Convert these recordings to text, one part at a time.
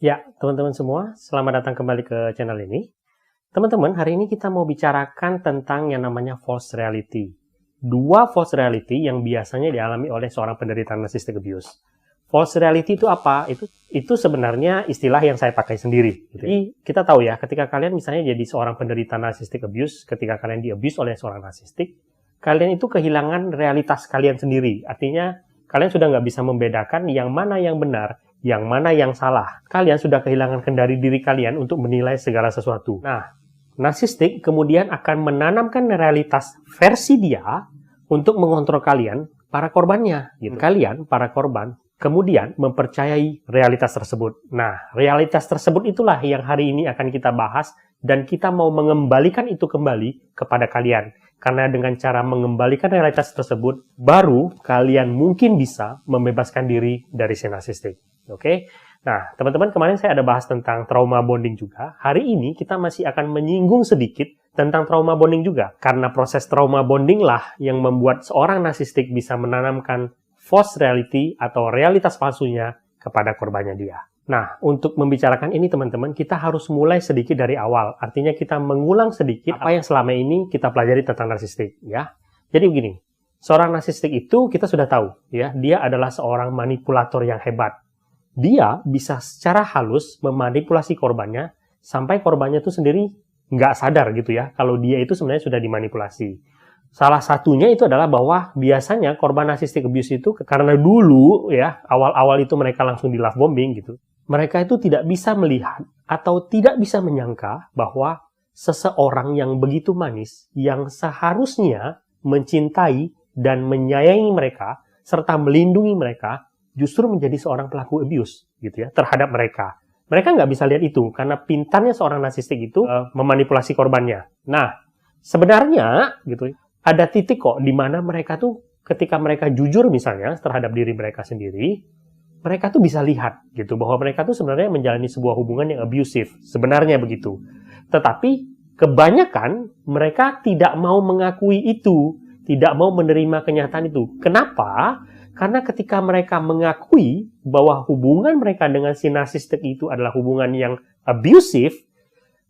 Ya, teman-teman semua, selamat datang kembali ke channel ini. Teman-teman, hari ini kita mau bicarakan tentang yang namanya false reality. Dua false reality yang biasanya dialami oleh seorang penderita narcissistic abuse. False reality itu apa? Itu sebenarnya istilah yang saya pakai sendiri. Jadi, kita tahu ya, ketika kalian misalnya jadi seorang penderita narcissistic abuse, ketika kalian di-abuse oleh seorang narsistik, kalian itu kehilangan realitas kalian sendiri. Artinya, kalian sudah nggak bisa membedakan yang mana yang benar, yang mana yang salah. Kalian sudah kehilangan kendali diri kalian untuk menilai segala sesuatu. Nah, narsistik kemudian akan menanamkan realitas versi dia untuk mengontrol kalian, para korbannya. Gitu. Kalian, para korban, kemudian mempercayai realitas tersebut. Nah, realitas tersebut itulah yang hari ini akan kita bahas dan kita mau mengembalikan itu kembali kepada kalian. Karena dengan cara mengembalikan realitas tersebut, baru kalian mungkin bisa membebaskan diri dari si narsistik. Oke? Nah, teman-teman, kemarin saya ada bahas tentang trauma bonding juga. Hari ini kita masih akan menyinggung sedikit tentang trauma bonding juga. Karena proses trauma bonding lah yang membuat seorang narsistik bisa menanamkan false reality atau realitas palsunya kepada korbannya dia. Nah, untuk membicarakan ini teman-teman, kita harus mulai sedikit dari awal. Artinya kita mengulang sedikit apa yang selama ini kita pelajari tentang narsistik, ya. Jadi begini, seorang narsistik itu kita sudah tahu, ya, dia adalah seorang manipulator yang hebat. Dia bisa secara halus memanipulasi korbannya sampai korbannya itu sendiri nggak sadar gitu ya, kalau dia itu sebenarnya sudah dimanipulasi. Salah satunya itu adalah bahwa biasanya korban narcissistic abuse itu karena dulu ya awal-awal itu mereka langsung di love bombing gitu. Mereka itu tidak bisa melihat atau tidak bisa menyangka bahwa seseorang yang begitu manis yang seharusnya mencintai dan menyayangi mereka serta melindungi mereka justru menjadi seorang pelaku abuse gitu ya terhadap mereka. Mereka nggak bisa lihat itu karena pintarnya seorang narsistik itu memanipulasi korbannya. Nah, sebenarnya gitu ada titik kok di mana mereka tuh ketika mereka jujur misalnya terhadap diri mereka sendiri, mereka tuh bisa lihat gitu bahwa mereka tuh sebenarnya menjalani sebuah hubungan yang abusive. Sebenarnya begitu. Tetapi kebanyakan mereka tidak mau mengakui itu, tidak mau menerima kenyataan itu. Kenapa? Karena ketika mereka mengakui bahwa hubungan mereka dengan si narsistik itu adalah hubungan yang abusive,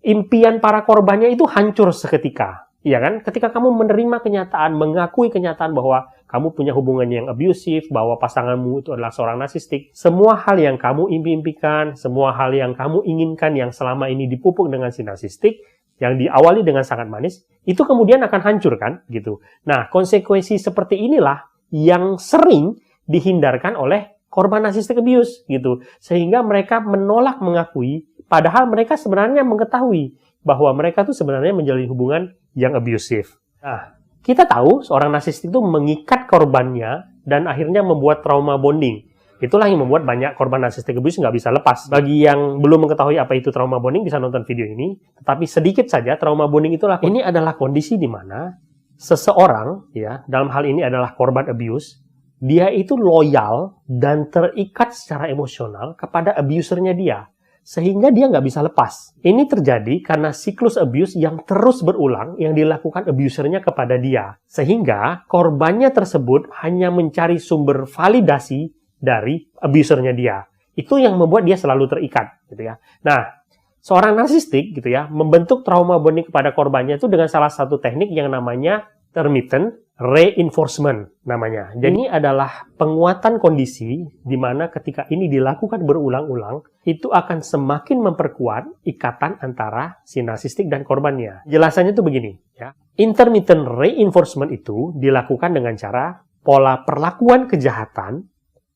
impian para korbannya itu hancur seketika. Ya kan? Ketika kamu menerima kenyataan, mengakui kenyataan bahwa kamu punya hubungan yang abusive, bahwa pasanganmu itu adalah seorang narsistik, semua hal yang kamu impikan, semua hal yang kamu inginkan yang selama ini dipupuk dengan si narsistik, yang diawali dengan sangat manis, itu kemudian akan hancur kan? Gitu. Nah, konsekuensi seperti inilah yang sering dihindarkan oleh korban narcissistic abuse gitu. Sehingga mereka menolak mengakui, padahal mereka sebenarnya mengetahui bahwa mereka tuh sebenarnya menjalin hubungan yang abusive. Nah, kita tahu seorang narsistik itu mengikat korbannya dan akhirnya membuat trauma bonding. Itulah yang membuat banyak korban narcissistic abuse nggak bisa lepas. Bagi yang belum mengetahui apa itu trauma bonding, bisa nonton video ini. Tetapi sedikit saja, trauma bonding itulah ini adalah kondisi di mana seseorang, ya, dalam hal ini adalah korban abuse, dia itu loyal dan terikat secara emosional kepada abusernya dia. Sehingga dia nggak bisa lepas. Ini terjadi karena siklus abuse yang terus berulang yang dilakukan abusernya kepada dia. Sehingga korbannya tersebut hanya mencari sumber validasi dari abusernya dia. Itu yang membuat dia selalu terikat, gitu ya. Nah, seorang narsistik, gitu ya, membentuk trauma bonding kepada korbannya itu dengan salah satu teknik yang namanya intermittent reinforcement namanya. Jadi ini adalah penguatan kondisi di mana ketika ini dilakukan berulang-ulang, itu akan semakin memperkuat ikatan antara si narsistik dan korbannya. Jelasannya itu begini, ya. Intermittent reinforcement itu dilakukan dengan cara pola perlakuan kejahatan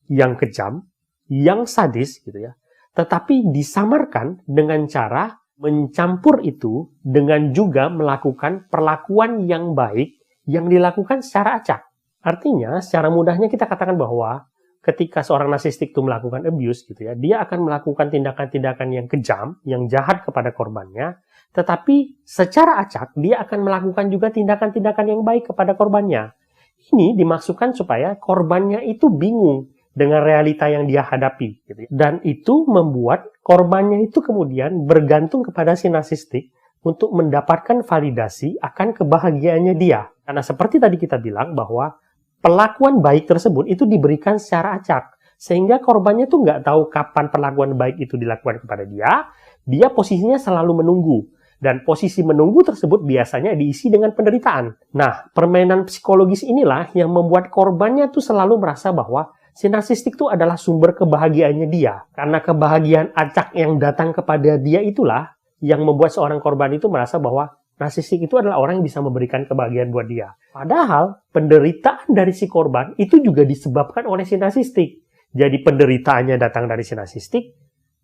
yang kejam, yang sadis gitu ya. Tetapi disamarkan dengan cara mencampur itu dengan juga melakukan perlakuan yang baik yang dilakukan secara acak. Artinya, secara mudahnya kita katakan bahwa ketika seorang narsistik itu melakukan abuse, gitu ya, dia akan melakukan tindakan-tindakan yang kejam, yang jahat kepada korbannya, tetapi secara acak, dia akan melakukan juga tindakan-tindakan yang baik kepada korbannya. Ini dimaksudkan supaya korbannya itu bingung dengan realita yang dia hadapi. Gitu ya. Dan itu membuat korbannya itu kemudian bergantung kepada si narsistik untuk mendapatkan validasi akan kebahagiaannya dia. Karena seperti tadi kita bilang bahwa perlakuan baik tersebut itu diberikan secara acak. Sehingga korbannya tuh nggak tahu kapan perlakuan baik itu dilakukan kepada dia. Dia posisinya selalu menunggu. Dan posisi menunggu tersebut biasanya diisi dengan penderitaan. Nah, permainan psikologis inilah yang membuat korbannya tuh selalu merasa bahwa si narsistik itu adalah sumber kebahagiaannya dia. Karena kebahagiaan acak yang datang kepada dia itulah yang membuat seorang korban itu merasa bahwa narsistik itu adalah orang yang bisa memberikan kebahagiaan buat dia. Padahal penderitaan dari si korban itu juga disebabkan oleh si narsistik. Jadi penderitaannya datang dari si narsistik,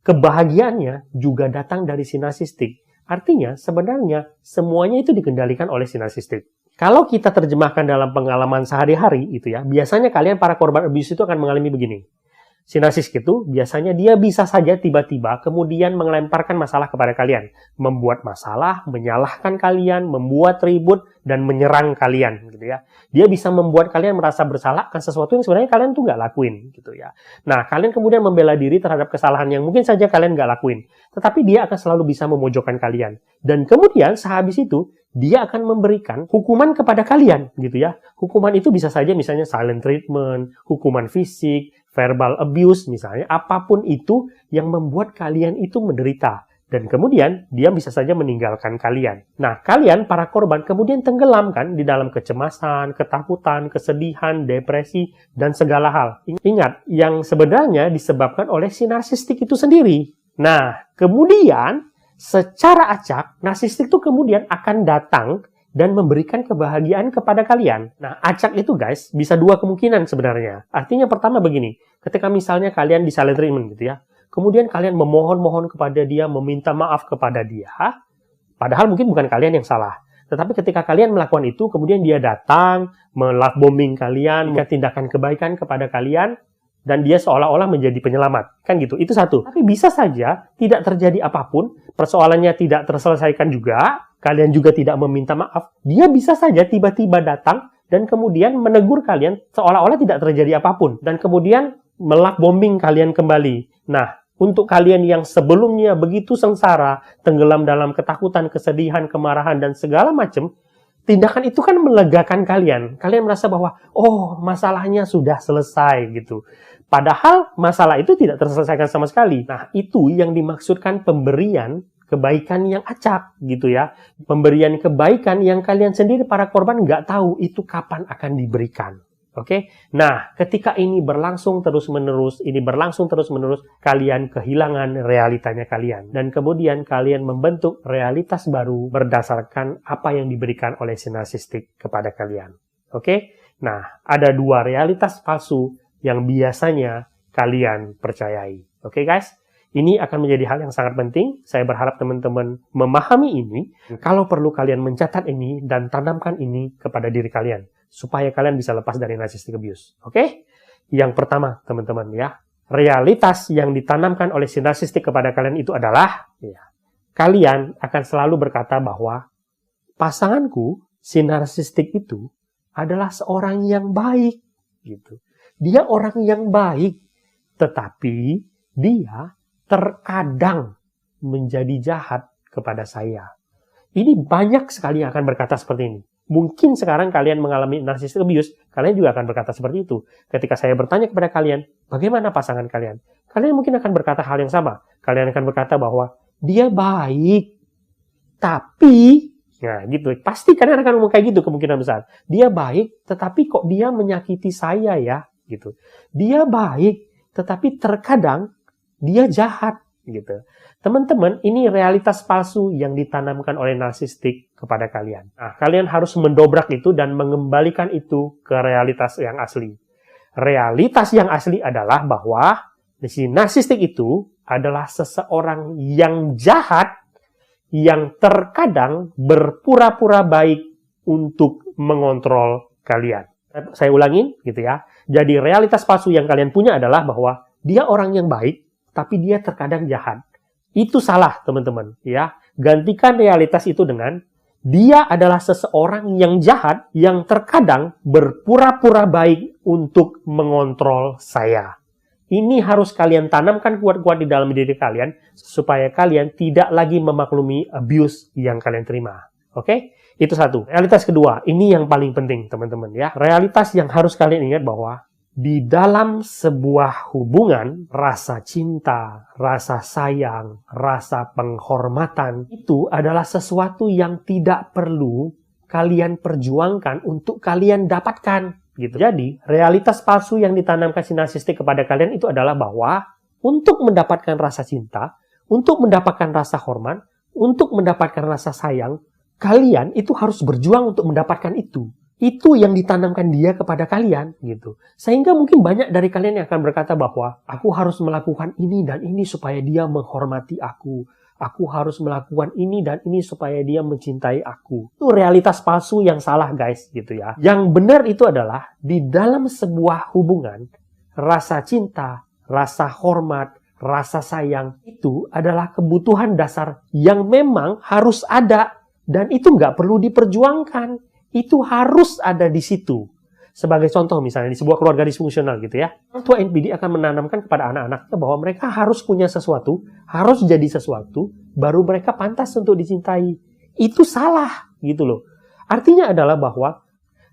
kebahagiaannya juga datang dari si narsistik. Artinya, sebenarnya semuanya itu dikendalikan oleh si narsistik. Kalau kita terjemahkan dalam pengalaman sehari-hari, itu ya, biasanya kalian para korban abuse itu akan mengalami begini. Si narsistik itu biasanya dia bisa saja tiba-tiba kemudian melemparkan masalah kepada kalian. Membuat masalah, menyalahkan kalian, membuat ribut, dan menyerang kalian. Gitu ya. Dia bisa membuat kalian merasa bersalah akan sesuatu yang sebenarnya kalian tuh nggak lakuin. Gitu ya. Nah, kalian kemudian membela diri terhadap kesalahan yang mungkin saja kalian nggak lakuin. Tetapi dia akan selalu bisa memojokkan kalian. Dan kemudian sehabis itu, dia akan memberikan hukuman kepada kalian. Gitu ya. Hukuman itu bisa saja misalnya silent treatment, hukuman fisik, verbal abuse misalnya, apapun itu yang membuat kalian itu menderita. Dan kemudian dia bisa saja meninggalkan kalian. Nah, kalian para korban kemudian tenggelam kan di dalam kecemasan, ketakutan, kesedihan, depresi, dan segala hal. Ingat, yang sebenarnya disebabkan oleh si narsistik itu sendiri. Nah, kemudian secara acak, narsistik itu kemudian akan datang dan memberikan kebahagiaan kepada kalian. Nah, acak itu guys, bisa dua kemungkinan sebenarnya. Artinya pertama begini, ketika misalnya kalian di silent treatment gitu ya, kemudian kalian memohon-mohon kepada dia, meminta maaf kepada dia, padahal mungkin bukan kalian yang salah. Tetapi ketika kalian melakukan itu, kemudian dia datang, melove bombing kalian, tindakan kebaikan kepada kalian, dan dia seolah-olah menjadi penyelamat. Kan gitu, itu satu. Tapi bisa saja tidak terjadi apapun, persoalannya tidak terselesaikan juga, kalian juga tidak meminta maaf, dia bisa saja tiba-tiba datang dan kemudian menegur kalian seolah-olah tidak terjadi apapun. Dan kemudian melak bombing kalian kembali. Nah, untuk kalian yang sebelumnya begitu sengsara, tenggelam dalam ketakutan, kesedihan, kemarahan, dan segala macam, tindakan itu kan melegakan kalian. Kalian merasa bahwa, oh, masalahnya sudah selesai gitu. Padahal masalah itu tidak terselesaikan sama sekali. Nah, itu yang dimaksudkan pemberian kebaikan yang acak gitu ya. Pemberian kebaikan yang kalian sendiri para korban nggak tahu itu kapan akan diberikan. Oke? Nah, ketika ini berlangsung terus-menerus, kalian kehilangan realitanya kalian. Dan kemudian kalian membentuk realitas baru berdasarkan apa yang diberikan oleh si narsistik kepada kalian. Oke? Nah, ada dua realitas palsu yang biasanya kalian percayai. Oke guys? Ini akan menjadi hal yang sangat penting. Saya berharap teman-teman memahami ini. Kalau perlu kalian mencatat ini dan tanamkan ini kepada diri kalian. Supaya kalian bisa lepas dari narcissistic abuse. Oke? Yang pertama, teman-teman ya. Realitas yang ditanamkan oleh si narsistik kepada kalian itu adalah, ya, kalian akan selalu berkata bahwa pasanganku, si narsistik itu, adalah seorang yang baik. Gitu. Dia orang yang baik. Tetapi dia terkadang menjadi jahat kepada saya. Ini banyak sekali yang akan berkata seperti ini. Mungkin sekarang kalian mengalami narcissistic abuse, kalian juga akan berkata seperti itu. Ketika saya bertanya kepada kalian, bagaimana pasangan kalian? Kalian mungkin akan berkata hal yang sama. Kalian akan berkata bahwa dia baik, tapi, nah gitu. Pasti kalian akan ngomong kayak gitu kemungkinan besar. Dia baik, tetapi kok dia menyakiti saya ya? Gitu. Dia baik, tetapi terkadang dia jahat, gitu. Teman-teman, ini realitas palsu yang ditanamkan oleh narsistik kepada kalian. Nah, kalian harus mendobrak itu dan mengembalikan itu ke realitas yang asli. Realitas yang asli adalah bahwa si narsistik itu adalah seseorang yang jahat, yang terkadang berpura-pura baik untuk mengontrol kalian. Saya ulangin, gitu ya. Jadi realitas palsu yang kalian punya adalah bahwa dia orang yang baik, tapi dia terkadang jahat. Itu salah, teman-teman. Ya, gantikan realitas itu dengan dia adalah seseorang yang jahat, yang terkadang berpura-pura baik untuk mengontrol saya. Ini harus kalian tanamkan kuat-kuat di dalam diri kalian, supaya kalian tidak lagi memaklumi abuse yang kalian terima. Oke? Itu satu. Realitas kedua, ini yang paling penting, teman-teman. Ya, realitas yang harus kalian ingat bahwa Di dalam sebuah hubungan, rasa cinta, rasa sayang, rasa penghormatan itu adalah sesuatu yang tidak perlu kalian perjuangkan untuk kalian dapatkan. Gitu. Jadi, realitas palsu yang ditanamkan si narsistik kepada kalian itu adalah bahwa untuk mendapatkan rasa cinta, untuk mendapatkan rasa hormat, untuk mendapatkan rasa sayang, kalian itu harus berjuang untuk mendapatkan itu. Itu yang ditanamkan dia kepada kalian, gitu. Sehingga mungkin banyak dari kalian yang akan berkata bahwa aku harus melakukan ini dan ini supaya dia menghormati aku. Aku harus melakukan ini dan ini supaya dia mencintai aku. Itu realitas palsu yang salah, guys, gitu ya. Yang benar itu adalah di dalam sebuah hubungan, rasa cinta, rasa hormat, rasa sayang itu adalah kebutuhan dasar yang memang harus ada dan itu nggak perlu diperjuangkan. Itu harus ada di situ. Sebagai contoh misalnya di sebuah keluarga disfungsional gitu ya. Orang tua NPD akan menanamkan kepada anak-anaknya bahwa mereka harus punya sesuatu, harus jadi sesuatu, baru mereka pantas untuk dicintai. Itu salah gitu loh. Artinya adalah bahwa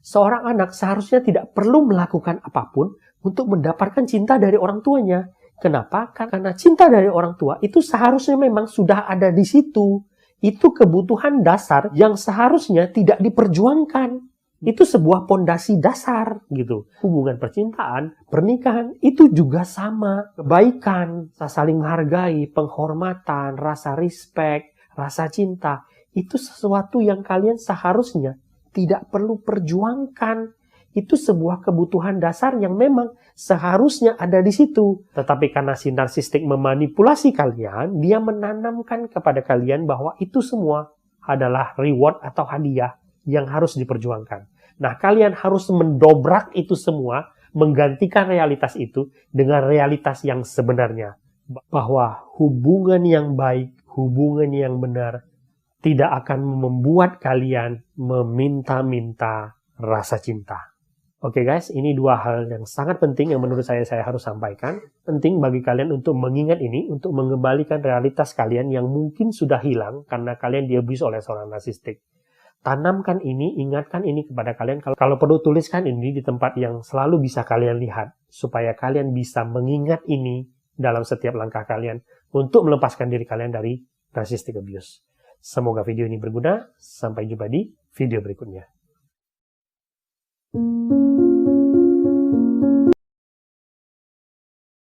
seorang anak seharusnya tidak perlu melakukan apapun untuk mendapatkan cinta dari orang tuanya. Kenapa? Karena cinta dari orang tua itu seharusnya memang sudah ada di situ. Itu kebutuhan dasar yang seharusnya tidak diperjuangkan. Itu sebuah pondasi dasar gitu. Hubungan percintaan, pernikahan itu juga sama. Kebaikan, saling menghargai, penghormatan, rasa respect, rasa cinta. Itu sesuatu yang kalian seharusnya tidak perlu perjuangkan. Itu sebuah kebutuhan dasar yang memang seharusnya ada di situ. Tetapi karena si narsistik memanipulasi kalian, dia menanamkan kepada kalian bahwa itu semua adalah reward atau hadiah yang harus diperjuangkan. Nah, kalian harus mendobrak itu semua, menggantikan realitas itu dengan realitas yang sebenarnya. Bahwa hubungan yang baik, hubungan yang benar, tidak akan membuat kalian meminta-minta rasa cinta. Oke guys, ini dua hal yang sangat penting yang menurut saya harus sampaikan. Penting bagi kalian untuk mengingat ini, untuk mengembalikan realitas kalian yang mungkin sudah hilang karena kalian diabuse oleh seorang narsistik. Tanamkan ini, ingatkan ini kepada kalian. Kalau perlu tuliskan ini di tempat yang selalu bisa kalian lihat. Supaya kalian bisa mengingat ini dalam setiap langkah kalian untuk melepaskan diri kalian dari narcissistic abuse. Semoga video ini berguna. Sampai jumpa di video berikutnya.